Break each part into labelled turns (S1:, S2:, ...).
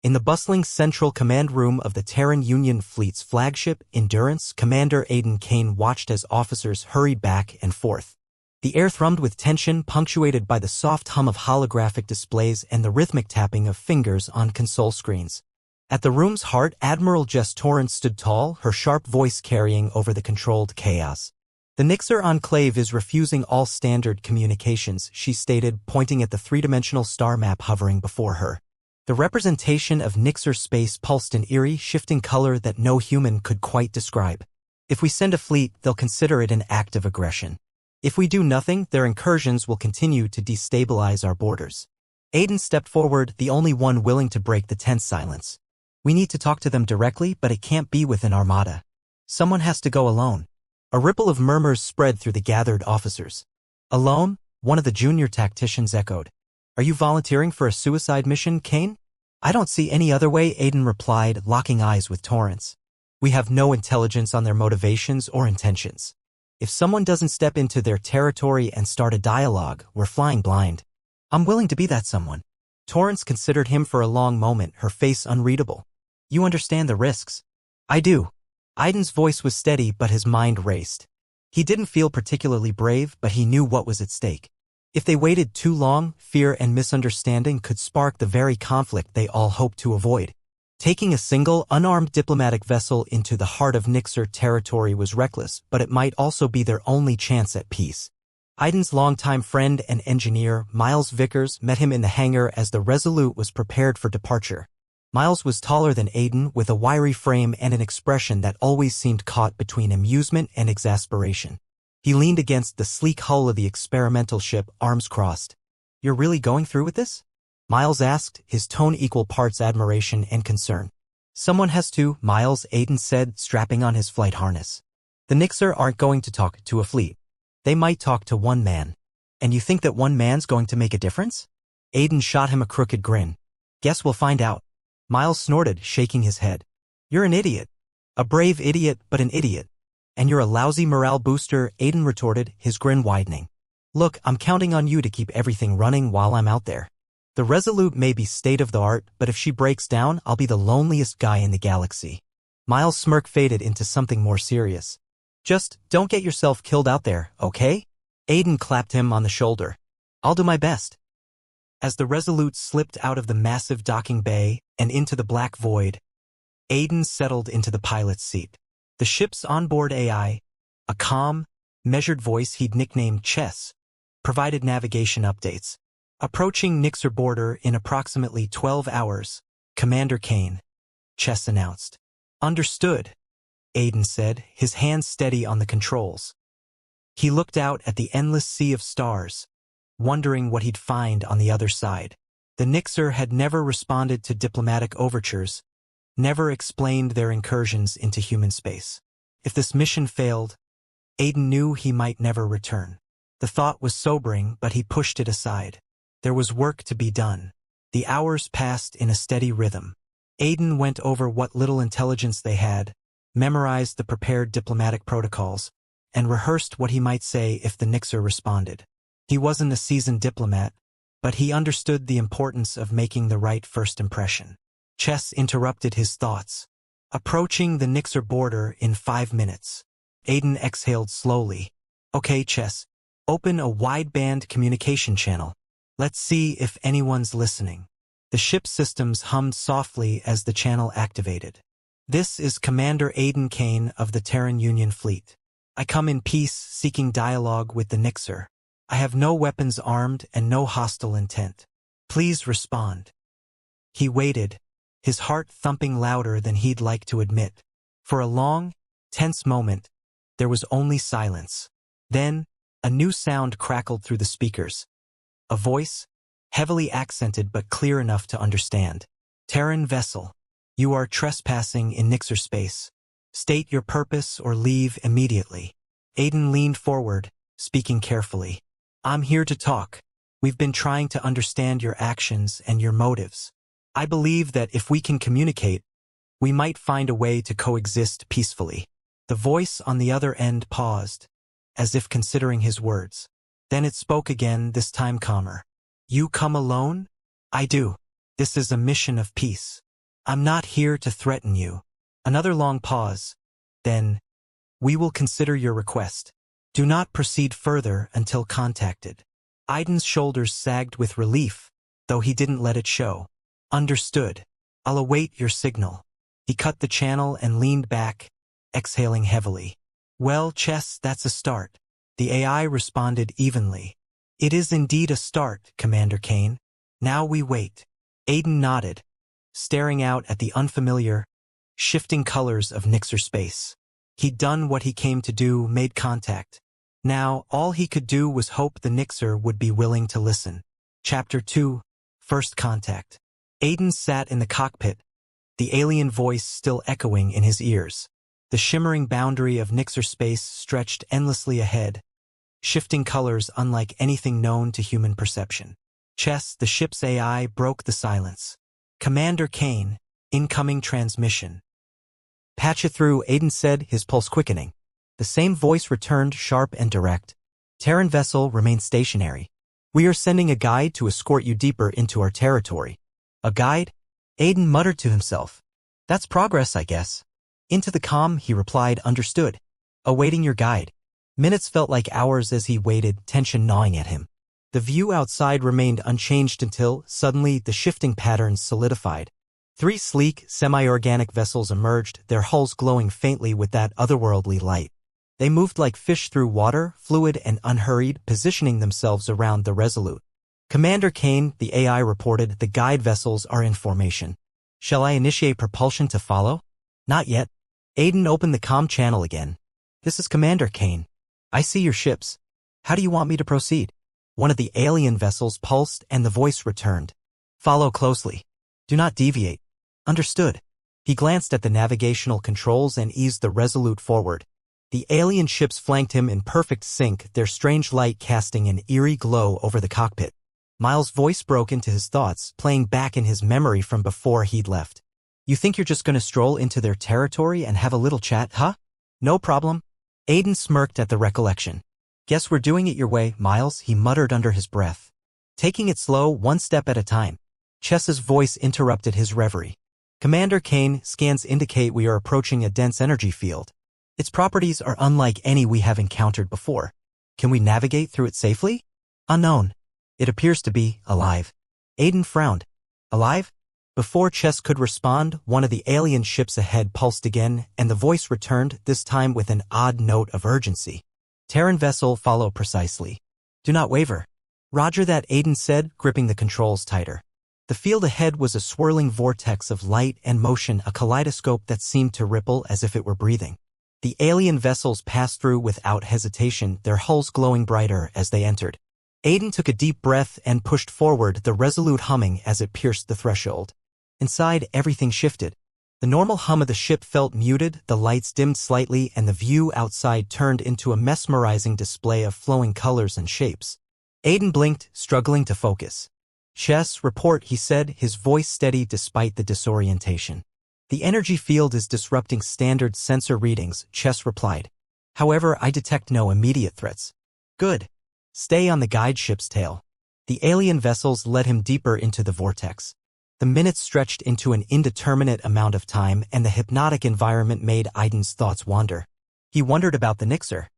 S1: In the bustling central command room of the Terran Union Fleet's flagship, Endurance, Commander Aiden Kane watched as officers hurried back and forth. The air thrummed with tension, punctuated by the soft hum of holographic displays and the rhythmic tapping of fingers on console screens. At the room's heart, Admiral Jess Torrance stood tall, her sharp voice carrying over the controlled chaos. "The Nixer Enclave is refusing all standard communications," she stated, pointing at the three-dimensional star map hovering before her. The representation of Nixer space pulsed an eerie, shifting color that no human could quite describe. "If we send a fleet, they'll consider it an act of aggression. If we do nothing, their incursions will continue to destabilize our borders." Aiden stepped forward, the only one willing to break the tense silence. "We need to talk to them directly, but it can't be with an armada. Someone has to go alone." A ripple of murmurs spread through the gathered officers. "Alone?" one of the junior tacticians echoed. "Are you volunteering for a suicide mission, Kane?" "I don't see any other way," Aiden replied, locking eyes with Torrance. "We have no intelligence on their motivations or intentions. If someone doesn't step into their territory and start a dialogue, we're flying blind." "I'm willing to be that someone." Torrance considered him for a long moment, her face unreadable. "You understand the risks?" "I do." Aiden's voice was steady, but his mind raced. He didn't feel particularly brave, but he knew what was at stake. If they waited too long, fear and misunderstanding could spark the very conflict they all hoped to avoid. Taking a single, unarmed diplomatic vessel into the heart of Nixer territory was reckless, but it might also be their only chance at peace. Aiden's longtime friend and engineer, Miles Vickers, met him in the hangar as the Resolute was prepared for departure. Miles was taller than Aiden, with a wiry frame and an expression that always seemed caught between amusement and exasperation. He leaned against the sleek hull of the experimental ship, arms crossed. "You're really going through with this?" Miles asked, his tone equal parts admiration and concern. "Someone has to," Miles, Aiden said, strapping on his flight harness. "The Nixer aren't going to talk to a fleet. They might talk to one man. And you think that one man's going to make a difference?" Aiden shot him a crooked grin. "Guess we'll find out." Miles snorted, shaking his head. "You're an idiot. A brave idiot, but an idiot. And you're a lousy morale booster," Aiden retorted, his grin widening. "Look, I'm counting on you to keep everything running while I'm out there. The Resolute may be state-of-the-art, but if she breaks down, I'll be the loneliest guy in the galaxy." Miles' smirk faded into something more serious. "Just don't get yourself killed out there, okay?" Aiden clapped him on the shoulder. "I'll do my best." As the Resolute slipped out of the massive docking bay and into the black void, Aiden settled into the pilot's seat. The ship's onboard AI, a calm, measured voice he'd nicknamed Chess, provided navigation updates. "Approaching Nixer border in approximately 12 hours, Commander Kane," Chess announced. "Understood," Aiden said, his hands steady on the controls. He looked out at the endless sea of stars, wondering what he'd find on the other side. The Nixer had never responded to diplomatic overtures, never explained their incursions into human space. If this mission failed, Aiden knew he might never return. The thought was sobering, but he pushed it aside. There was work to be done. The hours passed in a steady rhythm. Aiden went over what little intelligence they had, memorized the prepared diplomatic protocols, and rehearsed what he might say if the Nixer responded. He wasn't a seasoned diplomat, but he understood the importance of making the right first impression. Chess interrupted his thoughts. "Approaching the Nixer border in 5 minutes. Aiden exhaled slowly. "Okay, Chess. Open a wideband communication channel. Let's see if anyone's listening." The ship's systems hummed softly as the channel activated. "This is Commander Aiden Kane of the Terran Union Fleet. I come in peace, seeking dialogue with the Nixer. I have no weapons armed and no hostile intent. Please respond." He waited, his heart thumping louder than he'd like to admit. For a long, tense moment, there was only silence. Then, a new sound crackled through the speakers. A voice, heavily accented but clear enough to understand. "Terran vessel, you are trespassing in Nixer space. State your purpose or leave immediately." Aiden leaned forward, speaking carefully. "I'm here to talk. We've been trying to understand your actions and your motives. I believe that if we can communicate, we might find a way to coexist peacefully." The voice on the other end paused, as if considering his words. Then it spoke again, this time calmer. "You come alone?" "I do. This is a mission of peace. I'm not here to threaten you. Another long pause. Then, we will consider your request. Do not proceed further until contacted. Aiden's shoulders sagged with relief, though he didn't let it show. Understood. I'll await your signal. He cut the channel and leaned back, exhaling heavily. Well, Chess, that's a start. The AI responded evenly. It is indeed a start, Commander Kane. Now we wait. Aiden nodded, staring out at the unfamiliar, shifting colors of Nixer space. He'd done what he came to do, made contact. Now, all he could do was hope the Nixer would be willing to listen. Chapter 2, First Contact. Aiden sat in the cockpit, the alien voice still echoing in his ears. The shimmering boundary of Nixer space stretched endlessly ahead, shifting colors unlike anything known to human perception. Chess, the ship's AI, broke the silence. Commander Kane, incoming transmission. Patch it through, Aiden said, his pulse quickening. The same voice returned, sharp and direct. Terran vessel, remain stationary. We are sending a guide to escort you deeper into our territory. A guide? Aiden muttered to himself. That's progress, I guess. Into the comm, he replied, understood. Awaiting your guide. Minutes felt like hours as he waited, tension gnawing at him. The view outside remained unchanged until, suddenly, the shifting patterns solidified. 3 sleek, semi-organic vessels emerged, their hulls glowing faintly with that otherworldly light. They moved like fish through water, fluid and unhurried, positioning themselves around the Resolute. Commander Kane, the AI reported, the guide vessels are in formation. Shall I initiate propulsion to follow? Not yet. Aiden opened the comm channel again. This is Commander Kane. I see your ships. How do you want me to proceed? One of the alien vessels pulsed and the voice returned. Follow closely. Do not deviate. Understood. He glanced at the navigational controls and eased the Resolute forward. The alien ships flanked him in perfect sync, their strange light casting an eerie glow over the cockpit. Miles' voice broke into his thoughts, playing back in his memory from before he'd left. You think you're just gonna stroll into their territory and have a little chat, huh? No problem. Aiden smirked at the recollection. Guess we're doing it your way, Miles, he muttered under his breath. Taking it slow, one step at a time. Chess's voice interrupted his reverie. Commander Kane, scans indicate we are approaching a dense energy field. Its properties are unlike any we have encountered before. Can we navigate through it safely? Unknown. It appears to be alive. Aiden frowned. Alive? Before Chess could respond, one of the alien ships ahead pulsed again, and the voice returned, this time with an odd note of urgency. Terran vessel, follow precisely. Do not waver. Roger that, Aiden said, gripping the controls tighter. The field ahead was a swirling vortex of light and motion, a kaleidoscope that seemed to ripple as if it were breathing. The alien vessels passed through without hesitation, their hulls glowing brighter as they entered. Aiden took a deep breath and pushed forward, the Resolute humming as it pierced the threshold. Inside, everything shifted. The normal hum of the ship felt muted, the lights dimmed slightly, and the view outside turned into a mesmerizing display of flowing colors and shapes. Aiden blinked, struggling to focus. Chess, report, he said, his voice steady despite the disorientation. The energy field is disrupting standard sensor readings, Chess replied. However, I detect no immediate threats. Good. Stay on the guide ship's tail. The alien vessels led him deeper into the vortex. The minutes stretched into an indeterminate amount of time, and the hypnotic environment made Aiden's thoughts wander. He wondered about the Nixer.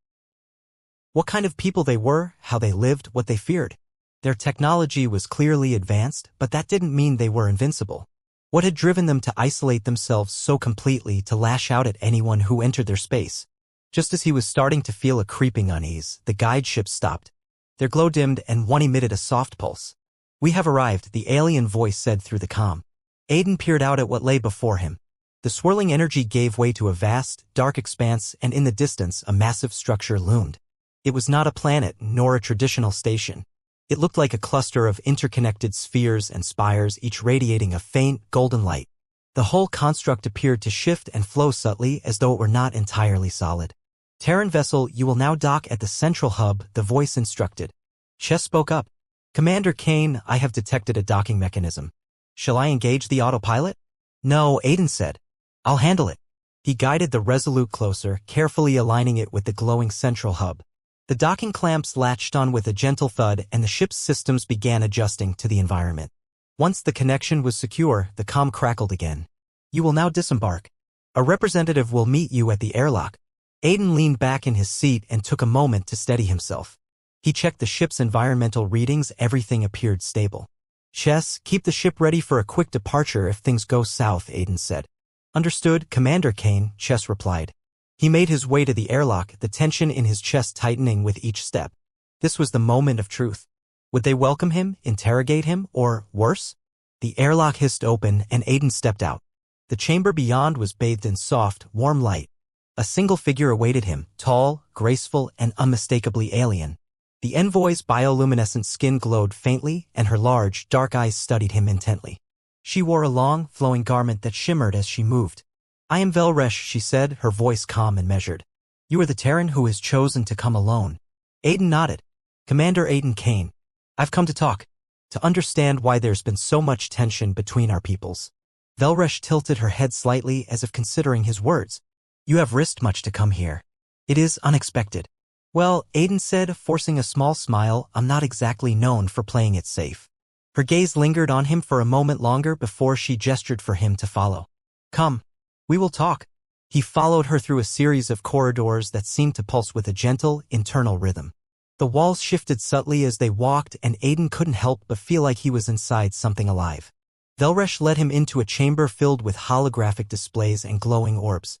S1: What kind of people they were, how they lived, what they feared. Their technology was clearly advanced, but that didn't mean they were invincible. What had driven them to isolate themselves so completely, to lash out at anyone who entered their space? Just as he was starting to feel a creeping unease, the guide ship stopped. Their glow dimmed and one emitted a soft pulse. We have arrived, the alien voice said through the comm. Aiden peered out at what lay before him. The swirling energy gave way to a vast, dark expanse, and in the distance a massive structure loomed. It was not a planet, nor a traditional station. It looked like a cluster of interconnected spheres and spires, each radiating a faint, golden light. The whole construct appeared to shift and flow subtly as though it were not entirely solid. Terran vessel, you will now dock at the central hub, the voice instructed. Chess spoke up. Commander Kane, I have detected a docking mechanism. Shall I engage the autopilot? No, Aiden said. I'll handle it. He guided the Resolute closer, carefully aligning it with the glowing central hub. The docking clamps latched on with a gentle thud, and the ship's systems began adjusting to the environment. Once the connection was secure, the comm crackled again. You will now disembark. A representative will meet you at the airlock. Aiden leaned back in his seat and took a moment to steady himself. He checked the ship's environmental readings. Everything appeared stable. Chess, keep the ship ready for a quick departure if things go south, Aiden said. Understood, Commander Kane, Chess replied. He made his way to the airlock, the tension in his chest tightening with each step. This was the moment of truth. Would they welcome him, interrogate him, or, worse? The airlock hissed open and Aiden stepped out. The chamber beyond was bathed in soft, warm light. A single figure awaited him, tall, graceful, and unmistakably alien. The envoy's bioluminescent skin glowed faintly, and her large, dark eyes studied him intently. She wore a long, flowing garment that shimmered as she moved. I am Velresh, she said, her voice calm and measured. You are the Terran who has chosen to come alone. Aiden nodded. Commander Aiden Kane. I've come to talk. To understand why there's been so much tension between our peoples. Velresh tilted her head slightly as if considering his words. You have risked much to come here. It is unexpected. Well, Aiden said, forcing a small smile, I'm not exactly known for playing it safe. Her gaze lingered on him for a moment longer before she gestured for him to follow. Come. We will talk. He followed her through a series of corridors that seemed to pulse with a gentle, internal rhythm. The walls shifted subtly as they walked, and Aiden couldn't help but feel like he was inside something alive. Velresh led him into a chamber filled with holographic displays and glowing orbs.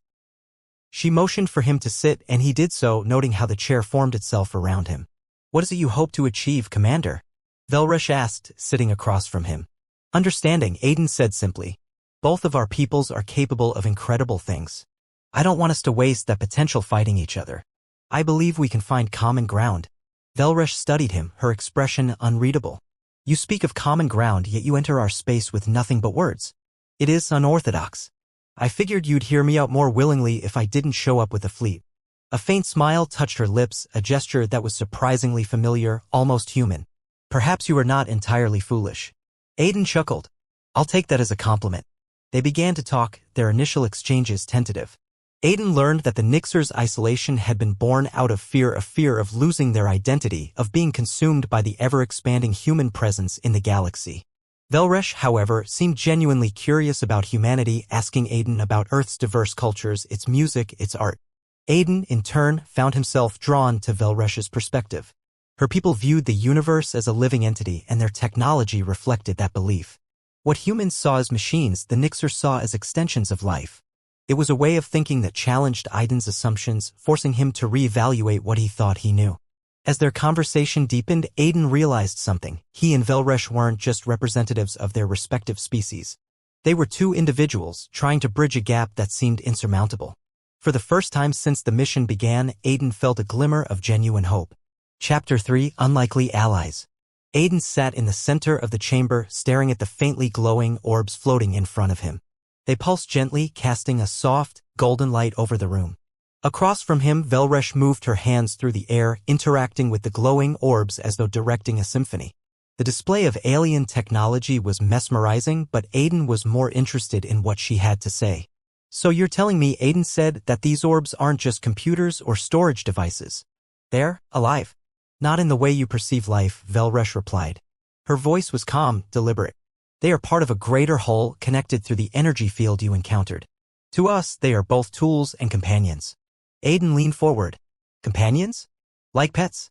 S1: She motioned for him to sit, and he did so, noting how the chair formed itself around him. What is it you hope to achieve, Commander? Velresh asked, sitting across from him. Understanding, Aiden said simply. Both of our peoples are capable of incredible things. I don't want us to waste that potential fighting each other. I believe we can find common ground. Velresh studied him, her expression unreadable. You speak of common ground, yet you enter our space with nothing but words. It is unorthodox. I figured you'd hear me out more willingly if I didn't show up with a fleet. A faint smile touched her lips, a gesture that was surprisingly familiar, almost human. Perhaps you are not entirely foolish. Aiden chuckled. I'll take that as a compliment. They began to talk, their initial exchanges tentative. Aiden learned that the Nixers' isolation had been born out of fear of losing their identity, of being consumed by the ever-expanding human presence in the galaxy. Velresh, however, seemed genuinely curious about humanity, asking Aiden about Earth's diverse cultures, its music, its art. Aiden, in turn, found himself drawn to Velresh's perspective. Her people viewed the universe as a living entity, and their technology reflected that belief. What humans saw as machines, the Nixers saw as extensions of life. It was a way of thinking that challenged Aiden's assumptions, forcing him to reevaluate what he thought he knew. As their conversation deepened, Aiden realized something. He and Velresh weren't just representatives of their respective species. They were two individuals, trying to bridge a gap that seemed insurmountable. For the first time since the mission began, Aiden felt a glimmer of genuine hope. Chapter 3: Unlikely Allies. Aiden sat in the center of the chamber, staring at the faintly glowing orbs floating in front of him. They pulsed gently, casting a soft, golden light over the room. Across from him, Velresh moved her hands through the air, interacting with the glowing orbs as though directing a symphony. The display of alien technology was mesmerizing, but Aiden was more interested in what she had to say. So you're telling me, Aiden said, that these orbs aren't just computers or storage devices. They're alive. Not in the way you perceive life, Velresh replied. Her voice was calm, deliberate. They are part of a greater whole, connected through the energy field you encountered. To us, they are both tools and companions. Aiden leaned forward. Companions? Like pets?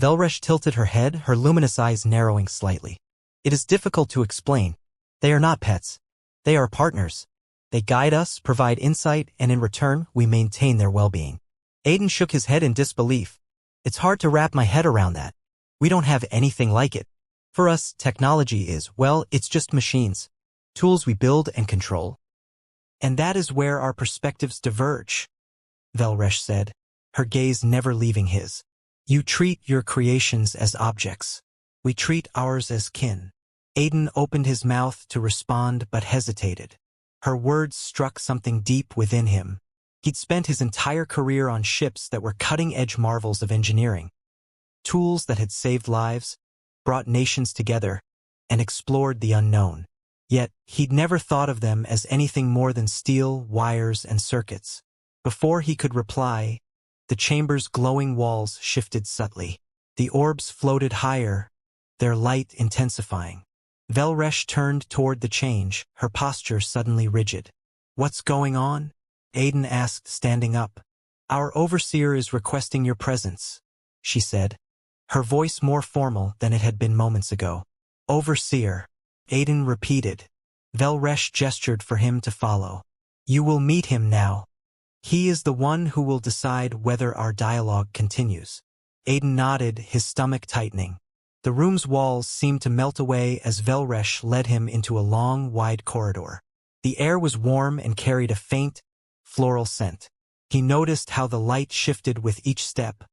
S1: Velresh tilted her head, her luminous eyes narrowing slightly. It is difficult to explain. They are not pets. They are partners. They guide us, provide insight, and in return, we maintain their well-being. Aiden shook his head in disbelief. It's hard to wrap my head around that. We don't have anything like it. For us, technology is, well, it's just machines. Tools we build and control. And that is where our perspectives diverge, Velresh said, her gaze never leaving his. You treat your creations as objects. We treat ours as kin. Aiden opened his mouth to respond but hesitated. Her words struck something deep within him. He'd spent his entire career on ships that were cutting-edge marvels of engineering. Tools that had saved lives, brought nations together, and explored the unknown. Yet, he'd never thought of them as anything more than steel, wires, and circuits. Before he could reply, the chamber's glowing walls shifted subtly. The orbs floated higher, their light intensifying. Velresh turned toward the change, her posture suddenly rigid. What's going on? Aiden asked, standing up. Our overseer is requesting your presence, she said, her voice more formal than it had been moments ago. Overseer, Aiden repeated. Velresh gestured for him to follow. You will meet him now. He is the one who will decide whether our dialogue continues. Aiden nodded, his stomach tightening. The room's walls seemed to melt away as Velresh led him into a long, wide corridor. The air was warm and carried a faint, floral scent. He noticed how the light shifted with each step,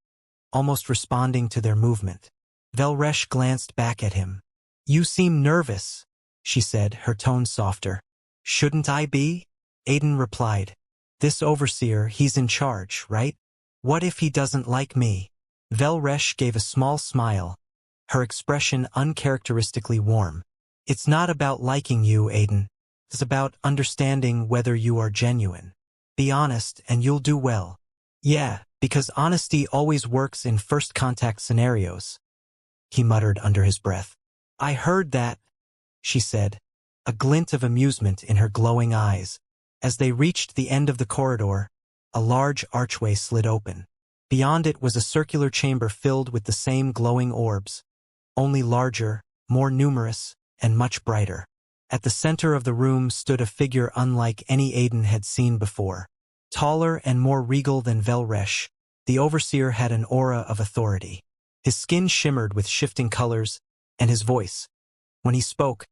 S1: almost responding to their movement. Velresh glanced back at him. You seem nervous, she said, her tone softer. Shouldn't I be? Aiden replied. This overseer, he's in charge, right? What if he doesn't like me? Velresh gave a small smile, her expression uncharacteristically warm. It's not about liking you, Aiden. It's about understanding whether you are genuine. Be honest and you'll do well. Yeah, because honesty always works in first contact scenarios, he muttered under his breath. I heard that, she said, a glint of amusement in her glowing eyes. As they reached the end of the corridor, a large archway slid open. Beyond it was a circular chamber filled with the same glowing orbs, only larger, more numerous, and much brighter. At the center of the room stood a figure unlike any Aiden had seen before. Taller and more regal than Velresh, the overseer had an aura of authority. His skin shimmered with shifting colors, and his voice, when he spoke,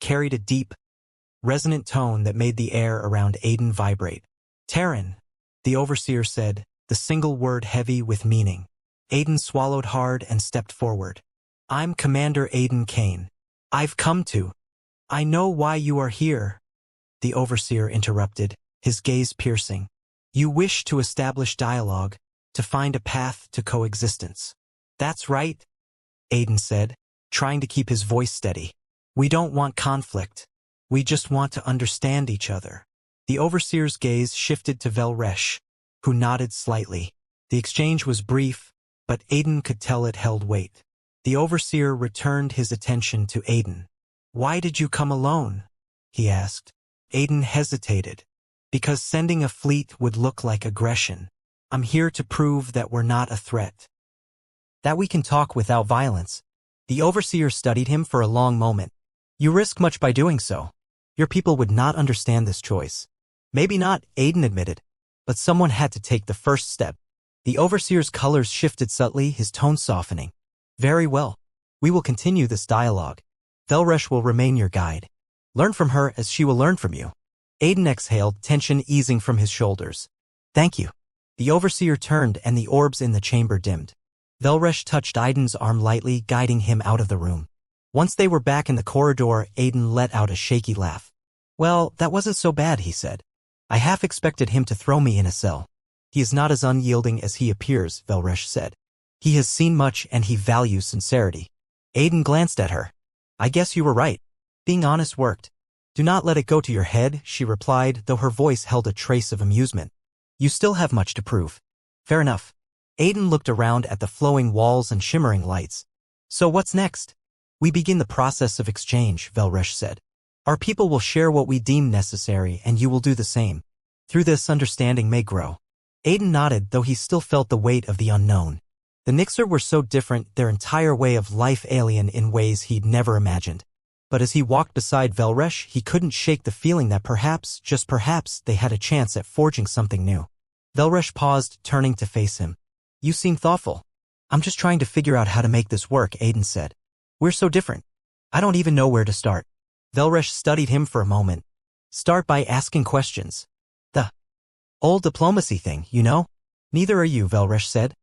S1: carried a deep, resonant tone that made the air around Aiden vibrate. Terran, the overseer said, the single word heavy with meaning. Aiden swallowed hard and stepped forward. I'm Commander Aiden Kane. I've come to. I know why you are here, the overseer interrupted, his gaze piercing. You wish to establish dialogue, to find a path to coexistence. That's right, Aiden said, trying to keep his voice steady. We don't want conflict. We just want to understand each other. The overseer's gaze shifted to Velresh, who nodded slightly. The exchange was brief, but Aiden could tell it held weight. The overseer returned his attention to Aiden. Why did you come alone? He asked. Aiden hesitated. Because sending a fleet would look like aggression. I'm here to prove that we're not a threat. That we can talk without violence. The overseer studied him for a long moment. You risk much by doing so. Your people would not understand this choice. Maybe not, Aiden admitted. But someone had to take the first step. The overseer's colors shifted subtly, his tone softening. Very well. We will continue this dialogue. Velresh will remain your guide. Learn from her as she will learn from you. Aiden exhaled, tension easing from his shoulders. Thank you. The overseer turned and the orbs in the chamber dimmed. Velresh touched Aiden's arm lightly, guiding him out of the room. Once they were back in the corridor, Aiden let out a shaky laugh. Well, that wasn't so bad, he said. I half expected him to throw me in a cell. He is not as unyielding as he appears, Velresh said. He has seen much and he values sincerity. Aiden glanced at her. I guess you were right. Being honest worked. Do not let it go to your head, she replied, though her voice held a trace of amusement. You still have much to prove. Fair enough. Aiden looked around at the flowing walls and shimmering lights. So what's next? We begin the process of exchange, Velresh said. Our people will share what we deem necessary and you will do the same. Through this, understanding may grow. Aiden nodded, though he still felt the weight of the unknown. The Nixer were so different, their entire way of life alien in ways he'd never imagined. But as he walked beside Velresh, he couldn't shake the feeling that perhaps, just perhaps, they had a chance at forging something new. Velresh paused, turning to face him. You seem thoughtful. I'm just trying to figure out how to make this work, Aiden said. We're so different. I don't even know where to start. Velresh studied him for a moment. Start by asking questions. The old diplomacy thing, you know? Neither are you, Velresh said.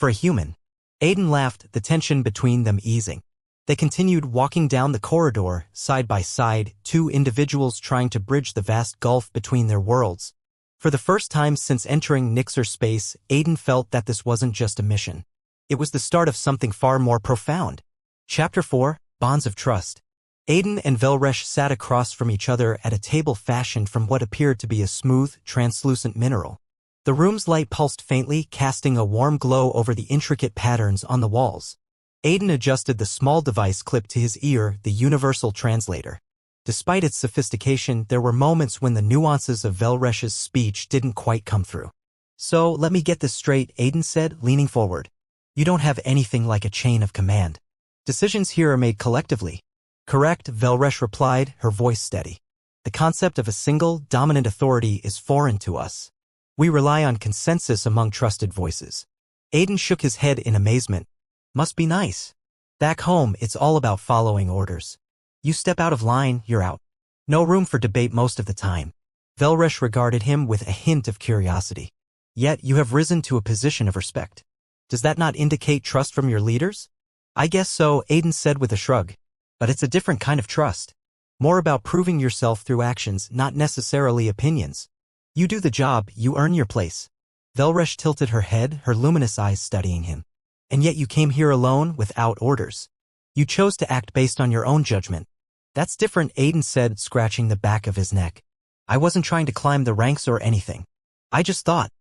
S1: For a human. Aiden laughed, the tension between them easing. They continued walking down the corridor, side by side, two individuals trying to bridge the vast gulf between their worlds. For the first time since entering Nixer space, Aiden felt that this wasn't just a mission. It was the start of something far more profound. Chapter 4, Bonds of Trust. Aiden and Velresh sat across from each other at a table fashioned from what appeared to be a smooth, translucent mineral. The room's light pulsed faintly, casting a warm glow over the intricate patterns on the walls. Aiden adjusted the small device clipped to his ear, the universal translator. Despite its sophistication, there were moments when the nuances of Velresh's speech didn't quite come through. So, let me get this straight, Aiden said, leaning forward. You don't have anything like a chain of command. Decisions here are made collectively. Correct, Velresh replied, her voice steady. The concept of a single, dominant authority is foreign to us. We rely on consensus among trusted voices. Aiden shook his head in amazement. Must be nice. Back home, it's all about following orders. You step out of line, you're out. No room for debate most of the time. Velresh regarded him with a hint of curiosity. Yet you have risen to a position of respect. Does that not indicate trust from your leaders? I guess so, Aiden said with a shrug. But it's a different kind of trust. More about proving yourself through actions, not necessarily opinions. You do the job, you earn your place. Velresh tilted her head, her luminous eyes studying him. And yet you came here alone, without orders. You chose to act based on your own judgment. That's different, Aiden said, scratching the back of his neck. I wasn't trying to climb the ranks or anything. I just thought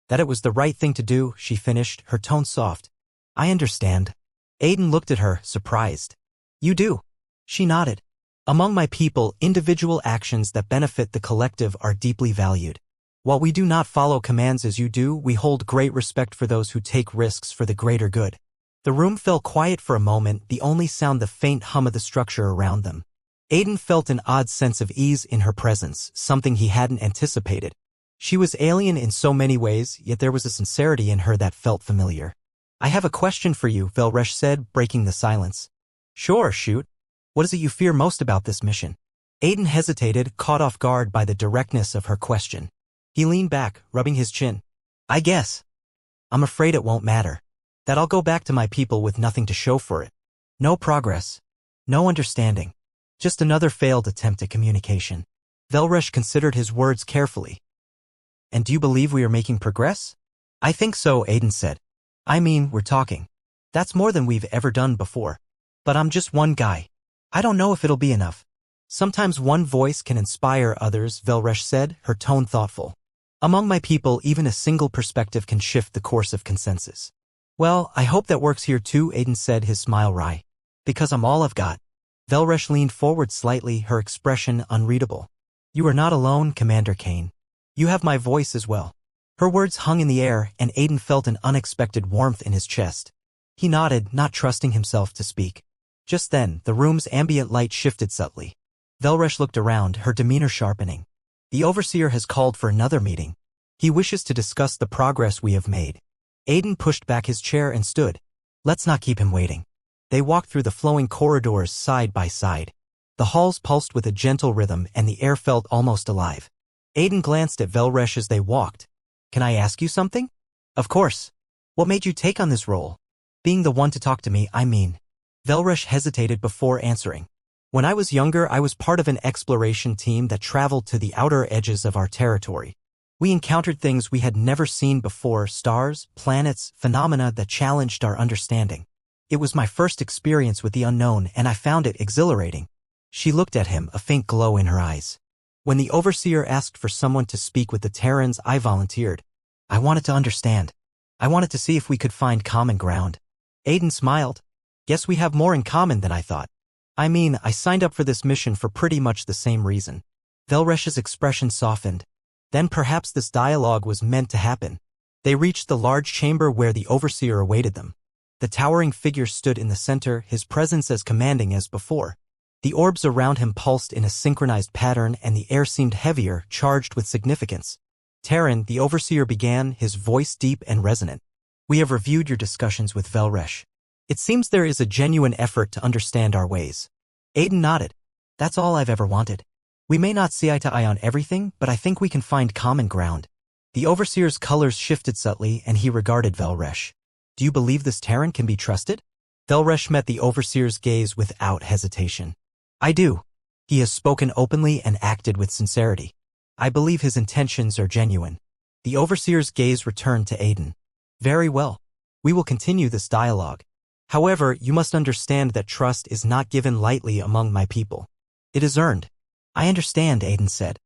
S1: that it was the right thing to do, she finished, her tone soft. I understand. Aiden looked at her, surprised. You do. She nodded. Among my people, individual actions that benefit the collective are deeply valued. While we do not follow commands as you do, we hold great respect for those who take risks for the greater good. The room fell quiet for a moment, the only sound the faint hum of the structure around them. Aiden felt an odd sense of ease in her presence, something he hadn't anticipated. She was alien in so many ways, yet there was a sincerity in her that felt familiar. I have a question for you, Velresh said, breaking the silence. Sure, shoot. What is it you fear most about this mission? Aiden hesitated, caught off guard by the directness of her question. He leaned back, rubbing his chin. I guess. I'm afraid it won't matter. That I'll go back to my people with nothing to show for it. No progress. No understanding. Just another failed attempt at communication. Velresh considered his words carefully. And do you believe we are making progress? I think so, Aiden said. I mean, we're talking. That's more than we've ever done before. But I'm just one guy. I don't know if it'll be enough. Sometimes one voice can inspire others, Velresh said, her tone thoughtful. Among my people, even a single perspective can shift the course of consensus. Well, I hope that works here too, Aiden said, his smile wry. Because I'm all I've got. Velresh leaned forward slightly, her expression unreadable. You are not alone, Commander Kane. You have my voice as well. Her words hung in the air, and Aiden felt an unexpected warmth in his chest. He nodded, not trusting himself to speak. Just then, the room's ambient light shifted subtly. Velresh looked around, her demeanor sharpening. The Overseer has called for another meeting. He wishes to discuss the progress we have made. Aiden pushed back his chair and stood. Let's not keep him waiting. They walked through the flowing corridors side by side. The halls pulsed with a gentle rhythm and the air felt almost alive. Aiden glanced at Velresh as they walked. Can I ask you something? Of course. What made you take on this role? Being the one to talk to me, I mean. Velresh hesitated before answering. When I was younger, I was part of an exploration team that traveled to the outer edges of our territory. We encountered things we had never seen before, stars, planets, phenomena that challenged our understanding. It was my first experience with the unknown, and I found it exhilarating. She looked at him, a faint glow in her eyes. When the Overseer asked for someone to speak with the Terrans, I volunteered. I wanted to understand. I wanted to see if we could find common ground. Aiden smiled. Guess we have more in common than I thought. I mean, I signed up for this mission for pretty much the same reason. Velresh's expression softened. Then perhaps this dialogue was meant to happen. They reached the large chamber where the Overseer awaited them. The towering figure stood in the center, his presence as commanding as before. The orbs around him pulsed in a synchronized pattern and the air seemed heavier, charged with significance. Terran, the Overseer began, his voice deep and resonant. We have reviewed your discussions with Velresh. It seems there is a genuine effort to understand our ways. Aiden nodded. That's all I've ever wanted. We may not see eye to eye on everything, but I think we can find common ground. The Overseer's colors shifted subtly and he regarded Velresh. Do you believe this Terran can be trusted? Velresh met the Overseer's gaze without hesitation. I do. He has spoken openly and acted with sincerity. I believe his intentions are genuine. The Overseer's gaze returned to Aiden. Very well. We will continue this dialogue. However, you must understand that trust is not given lightly among my people. It is earned. I understand, Aiden said.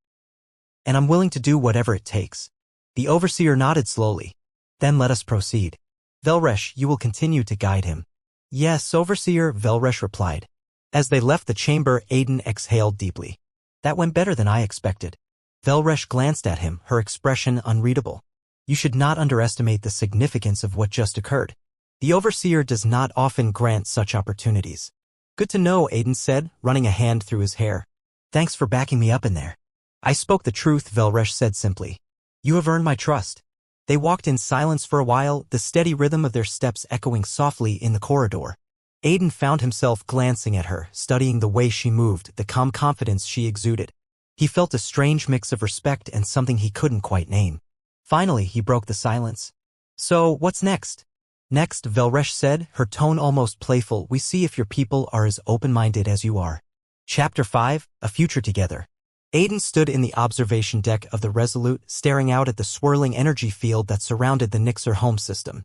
S1: And I'm willing to do whatever it takes. The Overseer nodded slowly. Then let us proceed. Velresh, you will continue to guide him. Yes, Overseer, Velresh replied. As they left the chamber, Aiden exhaled deeply. That went better than I expected. Velresh glanced at him, her expression unreadable. You should not underestimate the significance of what just occurred. The overseer does not often grant such opportunities. Good to know, Aiden said, running a hand through his hair. Thanks for backing me up in there. I spoke the truth, Velresh said simply. You have earned my trust. They walked in silence for a while, the steady rhythm of their steps echoing softly in the corridor. Aiden found himself glancing at her, studying the way she moved, the calm confidence she exuded. He felt a strange mix of respect and something he couldn't quite name. Finally, he broke the silence. So, what's next? Next, Velresh said, her tone almost playful, we see if your people are as open-minded as you are. Chapter 5, A Future Together. Aiden stood in the observation deck of the Resolute, staring out at the swirling energy field that surrounded the Nixer home system.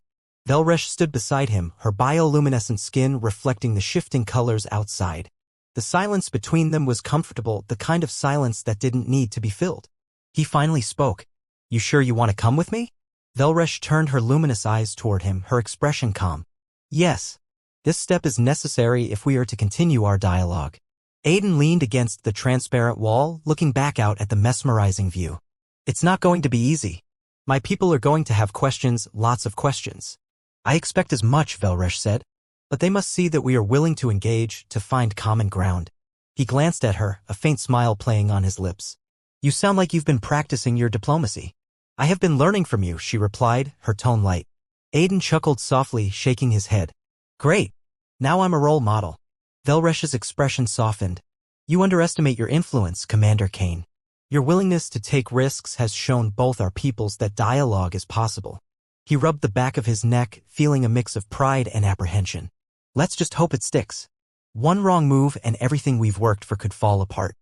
S1: Velresh stood beside him, her bioluminescent skin reflecting the shifting colors outside. The silence between them was comfortable, the kind of silence that didn't need to be filled. He finally spoke. You sure you want to come with me? Velresh turned her luminous eyes toward him, her expression calm. Yes. This step is necessary if we are to continue our dialogue. Aiden leaned against the transparent wall, looking back out at the mesmerizing view. It's not going to be easy. My people are going to have questions, lots of questions. I expect as much, Velresh said. But they must see that we are willing to engage, to find common ground. He glanced at her, a faint smile playing on his lips. You sound like you've been practicing your diplomacy. I have been learning from you, she replied, her tone light. Aiden chuckled softly, shaking his head. Great. Now I'm a role model. Velresh's expression softened. You underestimate your influence, Commander Kane. Your willingness to take risks has shown both our peoples that dialogue is possible. He rubbed the back of his neck, feeling a mix of pride and apprehension. Let's just hope it sticks. One wrong move and everything we've worked for could fall apart.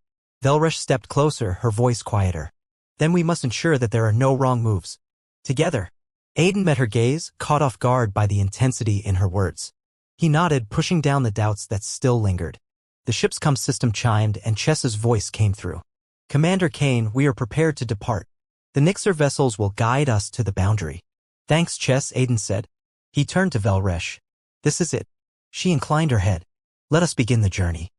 S1: Velresh stepped closer, her voice quieter. Then we must ensure that there are no wrong moves. Together. Aiden met her gaze, caught off guard by the intensity in her words. He nodded, pushing down the doubts that still lingered. The ship's comm system chimed and Chess's voice came through. Commander Kane, we are prepared to depart. The Nixer vessels will guide us to the boundary. Thanks, Chess, Aiden said. He turned to Velresh. This is it. She inclined her head. Let us begin the journey.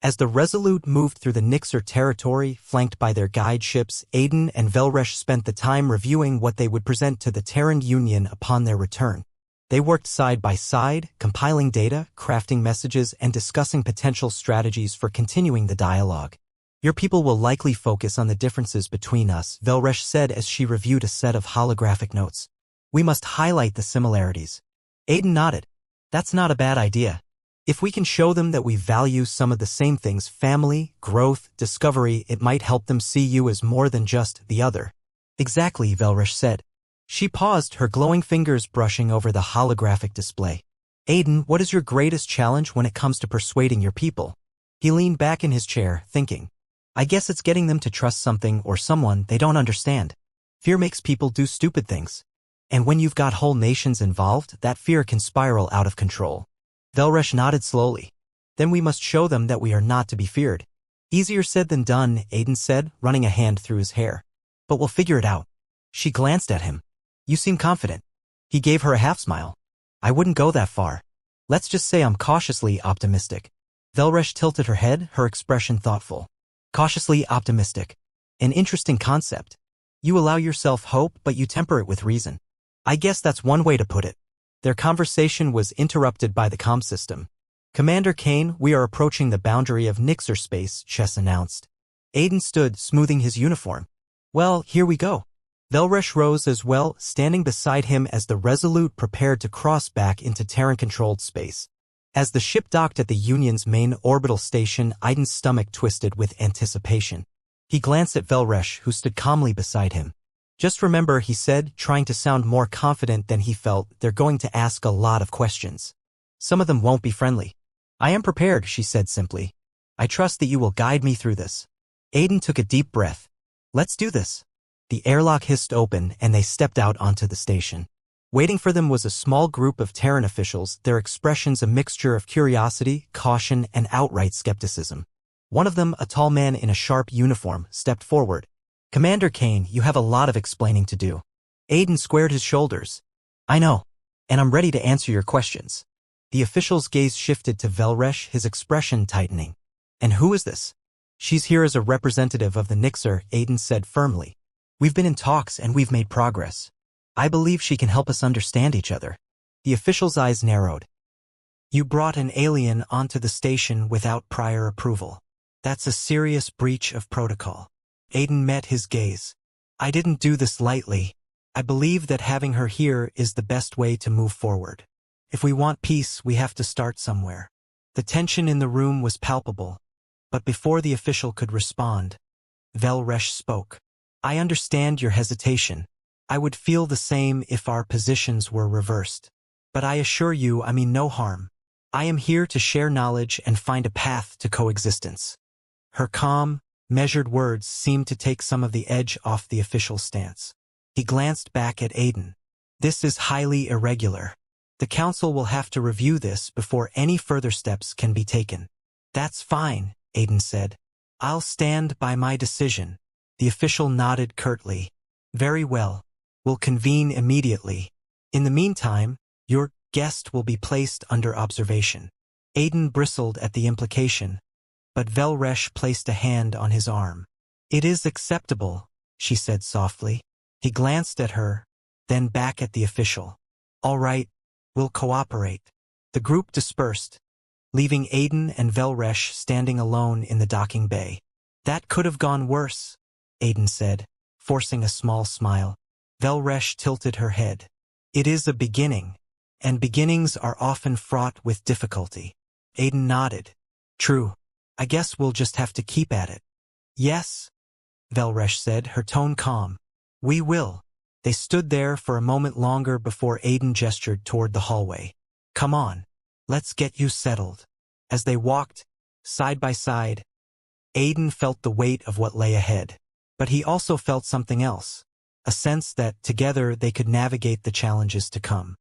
S1: As the Resolute moved through the Nixer territory, flanked by their guide ships, Aiden and Velresh spent the time reviewing what they would present to the Terran Union upon their return. They worked side by side, compiling data, crafting messages, and discussing potential strategies for continuing the dialogue. Your people will likely focus on the differences between us, Velresh said as she reviewed a set of holographic notes. We must highlight the similarities. Aiden nodded. That's not a bad idea. If we can show them that we value some of the same things, family, growth, discovery, it might help them see you as more than just the other. Exactly, Velresh said. She paused, her glowing fingers brushing over the holographic display. Aiden, what is your greatest challenge when it comes to persuading your people? He leaned back in his chair, thinking. I guess it's getting them to trust something or someone they don't understand. Fear makes people do stupid things. And when you've got whole nations involved, that fear can spiral out of control. Velresh nodded slowly. Then we must show them that we are not to be feared. Easier said than done, Aiden said, running a hand through his hair. But we'll figure it out. She glanced at him. You seem confident. He gave her a half-smile. I wouldn't go that far. Let's just say I'm cautiously optimistic. Velresh tilted her head, her expression thoughtful. Cautiously optimistic. An interesting concept. You allow yourself hope, but you temper it with reason. I guess that's one way to put it. Their conversation was interrupted by the comm system. Commander Kane, we are approaching the boundary of Nixer space, Chess announced. Aiden stood, smoothing his uniform. Well, here we go. Velresh rose as well, standing beside him as the Resolute prepared to cross back into Terran-controlled space. As the ship docked at the Union's main orbital station, Aiden's stomach twisted with anticipation. He glanced at Velresh, who stood calmly beside him. Just remember, he said, trying to sound more confident than he felt, they're going to ask a lot of questions. Some of them won't be friendly. I am prepared, she said simply. I trust that you will guide me through this. Aiden took a deep breath. Let's do this. The airlock hissed open and they stepped out onto the station. Waiting for them was a small group of Terran officials, their expressions a mixture of curiosity, caution, and outright skepticism. One of them, a tall man in a sharp uniform, stepped forward. Commander Kane, you have a lot of explaining to do. Aiden squared his shoulders. I know. And I'm ready to answer your questions. The official's gaze shifted to Velresh, his expression tightening. And who is this? She's here as a representative of the Nixer, Aiden said firmly. We've been in talks and we've made progress. I believe she can help us understand each other. The official's eyes narrowed. You brought an alien onto the station without prior approval. That's a serious breach of protocol. Aiden met his gaze. I didn't do this lightly. I believe that having her here is the best way to move forward. If we want peace, we have to start somewhere. The tension in the room was palpable, but before the official could respond, Velresh spoke. I understand your hesitation. I would feel the same if our positions were reversed. But I assure you I mean no harm. I am here to share knowledge and find a path to coexistence. Her calm, measured words seemed to take some of the edge off the official's stance. He glanced back at Aiden. This is highly irregular. The council will have to review this before any further steps can be taken. That's fine, Aiden said. I'll stand by my decision. The official nodded curtly. Very well. We'll convene immediately. In the meantime, your guest will be placed under observation. Aiden bristled at the implication, but Velresh placed a hand on his arm. It is acceptable, she said softly. He glanced at her, then back at the official. All right, we'll cooperate. The group dispersed, leaving Aiden and Velresh standing alone in the docking bay. That could have gone worse, Aiden said, forcing a small smile. Velresh tilted her head. It is a beginning, and beginnings are often fraught with difficulty. Aiden nodded. True. I guess we'll just have to keep at it. Yes, Velresh said, her tone calm. We will. They stood there for a moment longer before Aiden gestured toward the hallway. Come on, let's get you settled. As they walked, side by side, Aiden felt the weight of what lay ahead. But he also felt something else, a sense that, together, they could navigate the challenges to come.